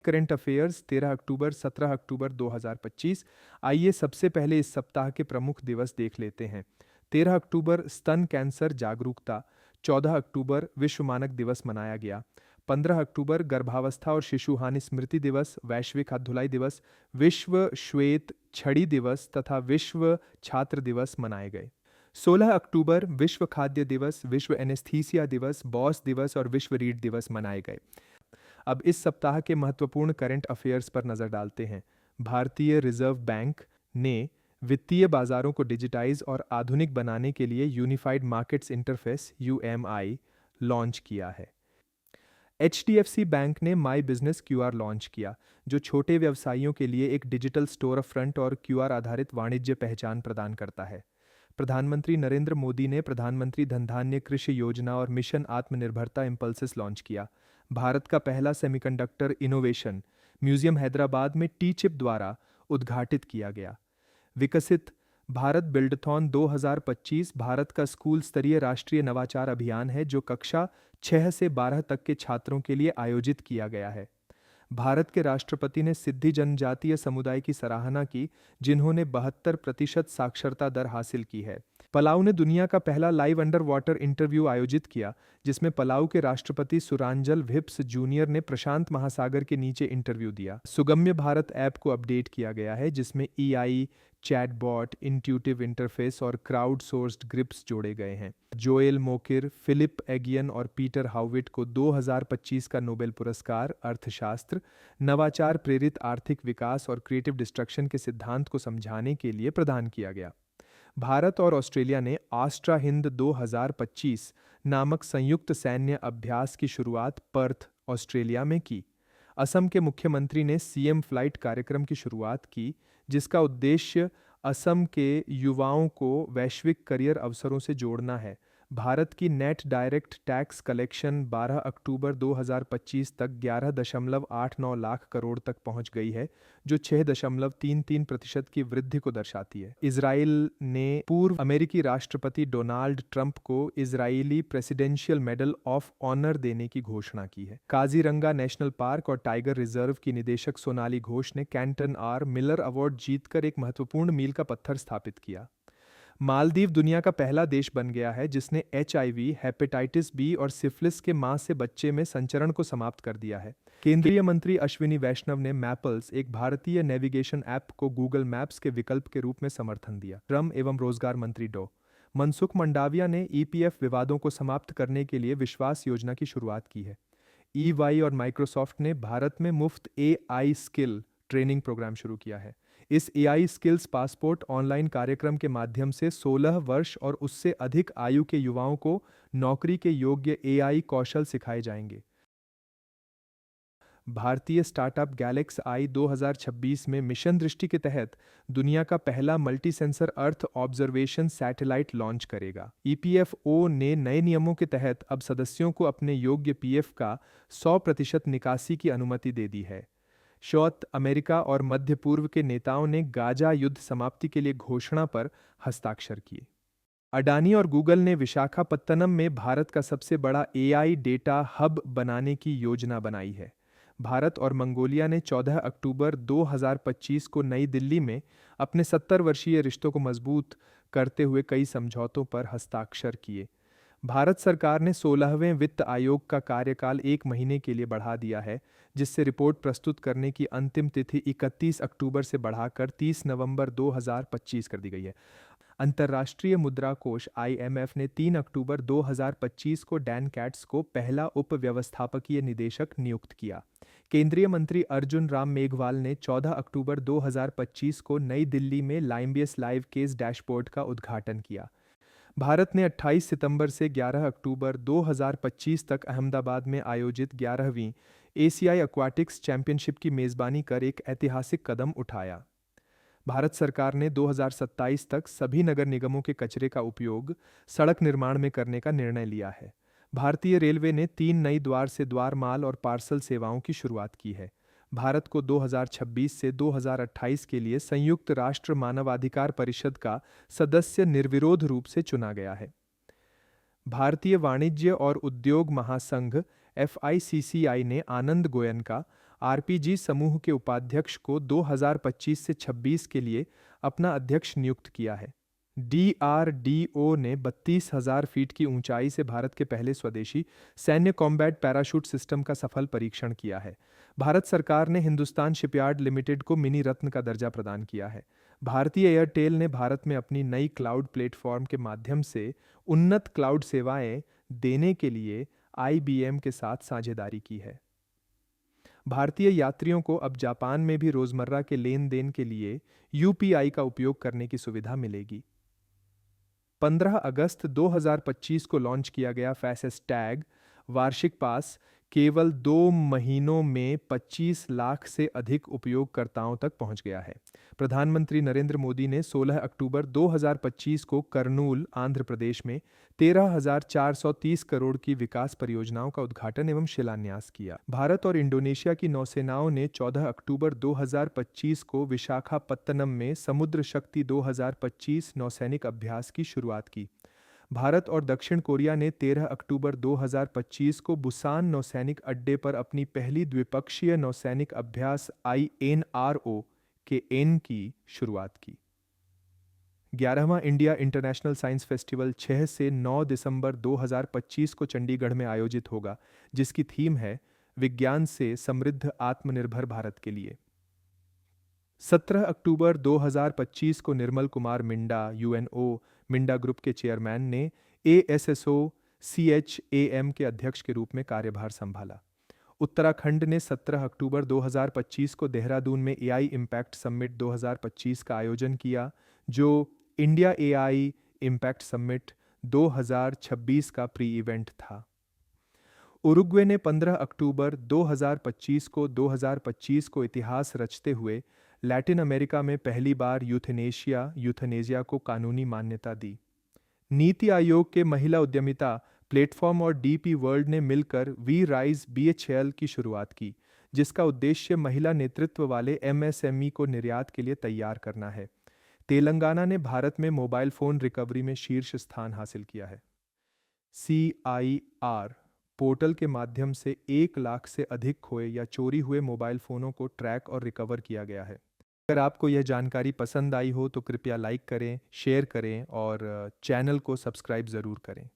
Current affairs 13 अक्टूबर 17 अक्टूबर 2025। आइए सबसे पहले इस सप्ताह के प्रमुख दिवस देख लेते हैं। 13 अक्टूबर स्तन कैंसर जागरूकता। 14 अक्टूबर विश्व मानक दिवस मनाया गया। 15 अक्टूबर गर्भावस्था और शिशु हानि स्मृति दिवस, वैश्विक हाथ धुलाई दिवस, विश्व श्वेत छड़ी दिवस तथा विश्व छात्र दिवस मनाए गए। 16 अक्टूबर विश्व खाद्य दिवस, विश्व एनेस्थीसिया दिवस, बॉस दिवस और विश्व रीढ़ दिवस मनाए गए। अब इस सप्ताह के महत्वपूर्ण करंट अफेयर्स पर नजर डालते हैं। भारतीय रिजर्व बैंक ने वित्तीय बाजारों को डिजिटाइज और आधुनिक बनाने के लिए unified markets interface (UMI) launch किया है। HDFC बैंक ने माई बिजनेस QR लॉन्च किया, जो छोटे व्यवसायियों के लिए एक डिजिटल स्टोर फ्रंट और QR आधारित वाणिज्य पहचान प्रदान करता है। प्रधानमंत्री नरेंद्र मोदी ने प्रधानमंत्री धन धान्य कृषि योजना और मिशन आत्मनिर्भरता इम्पल्सिस लॉन्च किया। भारत का पहला सेमीकंडक्टर इनोवेशन म्यूजियम हैदराबाद में टी-चिप द्वारा उद्घाटित किया गया। विकसित भारत बिल्डथॉन 2025 भारत का स्कूल स्तरीय राष्ट्रीय नवाचार अभियान है, जो कक्षा 6 से 12 तक के छात्रों के लिए आयोजित किया गया है। भारत के राष्ट्रपति ने सिद्धि जनजातीय समुदाय की सराहना की, जिन्होंने 72% साक्षरता दर हासिल की है। पलाऊ ने दुनिया का पहला लाइव अंडर वाटर इंटरव्यू आयोजित किया, जिसमें पलाऊ के राष्ट्रपति सुरांजल विप्स जूनियर ने प्रशांत महासागर के नीचे इंटरव्यू दिया। सुगम्य भारत ऐप को अपडेट किया गया है, जिसमें EI, चैटबॉट, इंट्यूटिव इंटरफेस और क्राउड सोर्स्ड ग्रिप्स जोड़े गए हैं। जोएल मोकिर, फिलिप एगियन और पीटर हाउविट को 2025 का नोबेल पुरस्कार अर्थशास्त्र, नवाचार प्रेरित आर्थिक विकास और क्रिएटिव डिस्ट्रक्शन के सिद्धांत को समझाने के लिए प्रदान किया गया। भारत और ऑस्ट्रेलिया ने आस्ट्रा हिंद 2025 नामक संयुक्त सैन्य अभ्यास की शुरुआत पर्थ, ऑस्ट्रेलिया में की। असम के मुख्यमंत्री ने CM फ्लाइट कार्यक्रम की शुरुआत की, जिसका उद्देश्य असम के युवाओं को वैश्विक करियर अवसरों से जोड़ना है। भारत की नेट डायरेक्ट टैक्स कलेक्शन 12 अक्टूबर 2025 तक 11.89 लाख करोड़ तक पहुंच गई है, जो 6.33% की वृद्धि को दर्शाती है। इजराइल ने पूर्व अमेरिकी राष्ट्रपति डोनाल्ड ट्रंप को Israeli presidential medal of honour देने की घोषणा की है। काजीरंगा नेशनल पार्क और टाइगर रिजर्व की निदेशक सोनाली घोष ने कैंटन R. मिलर अवार्ड जीतकर एक महत्वपूर्ण मील का पत्थर स्थापित किया। मालदीव दुनिया का पहला देश बन गया है जिसने HIV, हेपेटाइटिस B और सिफिलिस के मां से बच्चे में संचरण को समाप्त कर दिया है। केंद्रीय मंत्री अश्विनी वैष्णव ने मैपल्स, एक भारतीय नेविगेशन ऐप को गूगल मैप्स के विकल्प के रूप में समर्थन दिया। श्रम एवं रोजगार मंत्री डॉ. मनसुख मंडाविया ने EPF विवादों को समाप्त करने के लिए विश्वास योजना की शुरुआत की है। EY और माइक्रोसॉफ्ट ने भारत में मुफ्त AI स्किल ट्रेनिंग प्रोग्राम शुरू किया है। इस AI स्किल्स पासपोर्ट ऑनलाइन कार्यक्रम के माध्यम से 16 वर्ष और उससे अधिक आयु के युवाओं को नौकरी के योग्य AI कौशल सिखाए जाएंगे। भारतीय स्टार्टअप गैलेक्स आई 2026 में मिशन दृष्टि के तहत दुनिया का पहला multi sensor earth observation satellite launch करेगा। EPFO ने नए नियमों के तहत अब सदस्यों को अपने योग्य PF का 100% निकासी की अनुमति दे दी है। शौत अमेरिका और मध्य पूर्व के नेताओं ने गाजा युद्ध समाप्ति के लिए घोषणा पर हस्ताक्षर किए। अडानी और गूगल ने विशाखापत्तनम में भारत का सबसे बड़ा AI डेटा हब बनाने की योजना बनाई है। भारत और मंगोलिया ने 14 अक्टूबर 2025 को नई दिल्ली में अपने 70 वर्षीय रिश्तों को मजबूत करते हुए कई समझौतों पर हस्ताक्षर किए। भारत सरकार ने 16वें वित्त आयोग का कार्यकाल 1 महीने के लिए बढ़ा दिया है, जिससे रिपोर्ट प्रस्तुत करने की अंतिम तिथि 31 अक्टूबर से बढ़ाकर 30 नवंबर 2025 कर दी गई है। अंतर्राष्ट्रीय मुद्रा कोष IMF ने 3 अक्टूबर 2025 को डैन कैट्स को पहला उप व्यवस्थापकीय निदेशक नियुक्त किया। केंद्रीय मंत्री अर्जुन राम मेघवाल ने 14 अक्टूबर 2025 को नई दिल्ली में लाइम्बियस लाइव केस डैशबोर्ड का उद्घाटन किया। भारत ने 28 सितंबर से 11 अक्टूबर 2025 तक अहमदाबाद में आयोजित 11वीं एशियाई एक्वाटिक्स चैंपियनशिप की मेजबानी कर एक ऐतिहासिक कदम उठाया। भारत सरकार ने 2027 तक सभी नगर निगमों के कचरे का उपयोग सड़क निर्माण में करने का निर्णय लिया है। भारतीय रेलवे ने 3 नई द्वार से द्वार माल और पार्सल सेवाओं की शुरुआत की है। भारत को 2026 से 2028 के लिए संयुक्त राष्ट्र मानवाधिकार परिषद का सदस्य निर्विरोध रूप से चुना गया है। भारतीय वाणिज्य और उद्योग महासंघ FICCI ने आनंद गोयनका आरपीजी समूह के उपाध्यक्ष को 2025 से 26 के लिए अपना अध्यक्ष नियुक्त किया है। डीआरडीओ ने 32,000 फीट की ऊंचाई से भारत के पहले स्वदेशी सैन्य कॉम्बैट पैराशूट सिस्टम का सफल परीक्षण किया है। भारत सरकार ने हिंदुस्तान शिपयार्ड लिमिटेड को मिनी रत्न का दर्जा प्रदान किया है। भारतीय एयरटेल ने भारत में अपनी नई क्लाउड प्लेटफॉर्म के माध्यम से उन्नत क्लाउड सेवाएं देने के लिए आईबीएम के साथ साझेदारी की है। भारतीय यात्रियों को अब जापान में भी रोजमर्रा के लेन देन के लिए यूपीआई का उपयोग करने की सुविधा मिलेगी। 15 अगस्त 2025 को लॉन्च किया गया फास्टैग वार्षिक पास केवल 2 महीनों में 25 लाख से अधिक उपयोगकर्ताओं तक पहुंच गया है। प्रधानमंत्री नरेंद्र मोदी ने 16 अक्टूबर 2025 को करनूल, आंध्र प्रदेश में 13,430 करोड़ की विकास परियोजनाओं का उद्घाटन एवं शिलान्यास किया। भारत और इंडोनेशिया की नौसेनाओं ने 14 अक्टूबर 2025 को विशाखापत्तनम में समुद्र शक्ति 2025 नौसैनिक अभ्यास की शुरुआत की। भारत और दक्षिण कोरिया ने 13 अक्टूबर 2025 को बुसान नौसैनिक अड्डे पर अपनी पहली द्विपक्षीय नौसैनिक अभ्यास INRO के N की शुरुआत की। 11वां इंडिया इंटरनेशनल साइंस फेस्टिवल 6 से 9 दिसंबर 2025 को चंडीगढ़ में आयोजित होगा, जिसकी थीम है विज्ञान से समृद्ध आत्मनिर्भर भारत के लिए। 17 अक्टूबर 2025 को निर्मल कुमार मिंडा, UNO मिंडा ग्रुप के चेयरमैन ने ASSO CHAM के अध्यक्ष के रूप में कार्यभार संभाला। उत्तराखंड ने 17 अक्टूबर 2025 को देहरादून में AI इम्पैक्ट समिट 2025 का आयोजन किया, जो इंडिया AI इम्पैक्ट समिट 2026 का प्री इवेंट था। उरुग्वे ने 15 अक्टूबर 2025 को इतिहास रचते हुए लैटिन अमेरिका में पहली बार यूथेनेशिया को कानूनी मान्यता दी। नीति आयोग के महिला उद्यमिता प्लेटफॉर्म और DP वर्ल्ड ने मिलकर वी राइज BHL की शुरुआत की, जिसका उद्देश्य महिला नेतृत्व वाले MSME को निर्यात के लिए तैयार करना है। तेलंगाना ने भारत में मोबाइल फोन रिकवरी में शीर्ष स्थान हासिल किया है। CIR पोर्टल के माध्यम से 1 लाख से अधिक खोए या चोरी हुए मोबाइल फोनों को ट्रैक और रिकवर किया गया है। अगर आपको यह जानकारी पसंद आई हो तो कृपया लाइक करें, शेयर करें और चैनल को सब्सक्राइब ज़रूर करें।